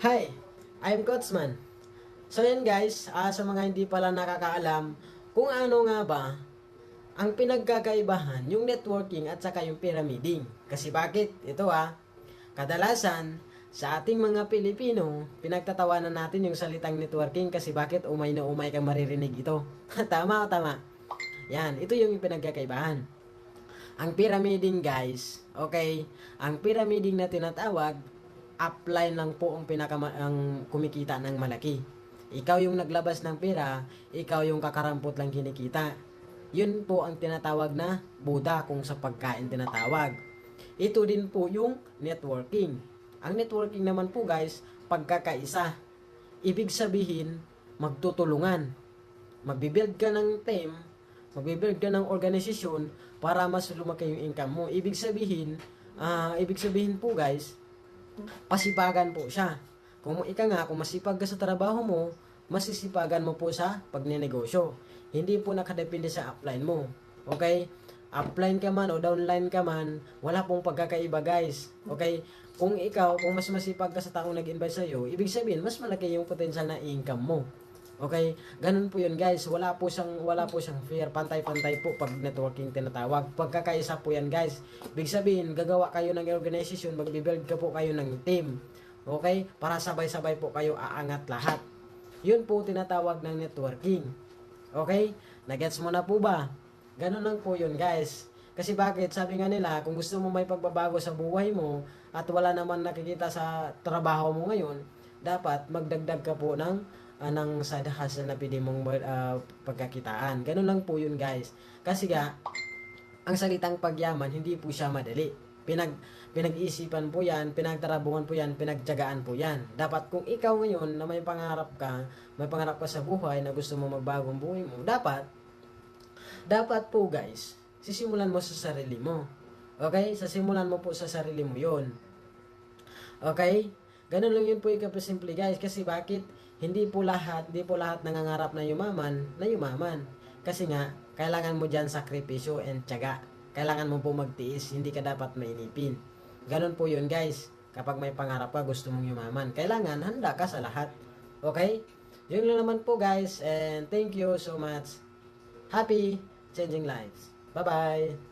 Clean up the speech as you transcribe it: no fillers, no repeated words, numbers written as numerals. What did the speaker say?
Hi, I'm Coachman. So yan guys, sa mga hindi pala nakakaalam kung ano nga ba ang pinagkakaibahan yung networking at saka yung pyramiding. Kasi bakit? Ito kadalasan sa ating mga Pilipino, pinagtatawanan natin yung salitang networking kasi bakit umay na umay kang maririnig ito. Tama o tama? Yan, ito yung pinagkakaibahan. Ang pyramiding guys, okay, ang pyramiding na tinatawag, upline lang po ang ang kumikita ng malaki. Ikaw yung naglabas ng pera, ikaw yung kakarampot lang kinikita. Yun po ang tinatawag na Buddha kung sa pagkain tinatawag. Ito din po yung networking. Ang networking naman po guys, pagkakaisa. Ibig sabihin, magtutulungan. Magbibuild ka ng team, magbibuild ka ng organisasyon para mas lumaki yung income mo. Ibig sabihin po guys, pasipagan po siya. Kung masipag ka sa trabaho mo, masisipagan mo po sa pagnenegosyo. Hindi po nakadepende sa upline mo. Okay? Upline ka man o downline ka man, wala pong pagkakaiba guys. Okay? Kung mas masipag ka sa taong nag-invest sa'yo, ibig sabihin, mas malaki yung potential na income mo. Okay? Ganun po yun guys. Wala po siyang fair. Pantay-pantay po pag networking tinatawag. Pagkakaisa po yan guys. Ibig sabihin, gagawa kayo ng organization, magbibuild ka po kayo ng team. Okay? Para sabay-sabay po kayo aangat lahat. Yun po tinatawag ng networking. Okay? Nagets mo na po ba? Ganun lang po yun guys. Kasi bakit? Sabi nga nila, kung gusto mo may pagbabago sa buhay mo at wala naman nakikita sa trabaho mo ngayon, dapat magdagdag ka po ng side hustle na pwede mong pagkakitaan. Ganun lang po yun guys. Kasi ang salitang pagyaman, hindi po siya madali. Pinag-isipan po yan, pinagtarabungan po yan, pinagtyagaan po yan. Dapat kung ikaw ngayon na may pangarap ka sa buhay na gusto mo magbagong buhay mo, dapat po guys, sisimulan mo sa sarili mo. Okay? Sasimulan mo po sa sarili mo yun. Okay? Ganun lang yun po ikapasimple guys. Kasi bakit? Hindi po lahat nangangarap na yumaman. Kasi nga, kailangan mo dyan sakripisyo and tiyaga. Kailangan mo po magtiis, hindi ka dapat mainipin. Ganun po yun guys. Kapag may pangarap ka, gusto mong yumaman, kailangan handa ka sa lahat. Okay? Yun lang naman po guys. And thank you so much. Happy changing lives. Bye-bye.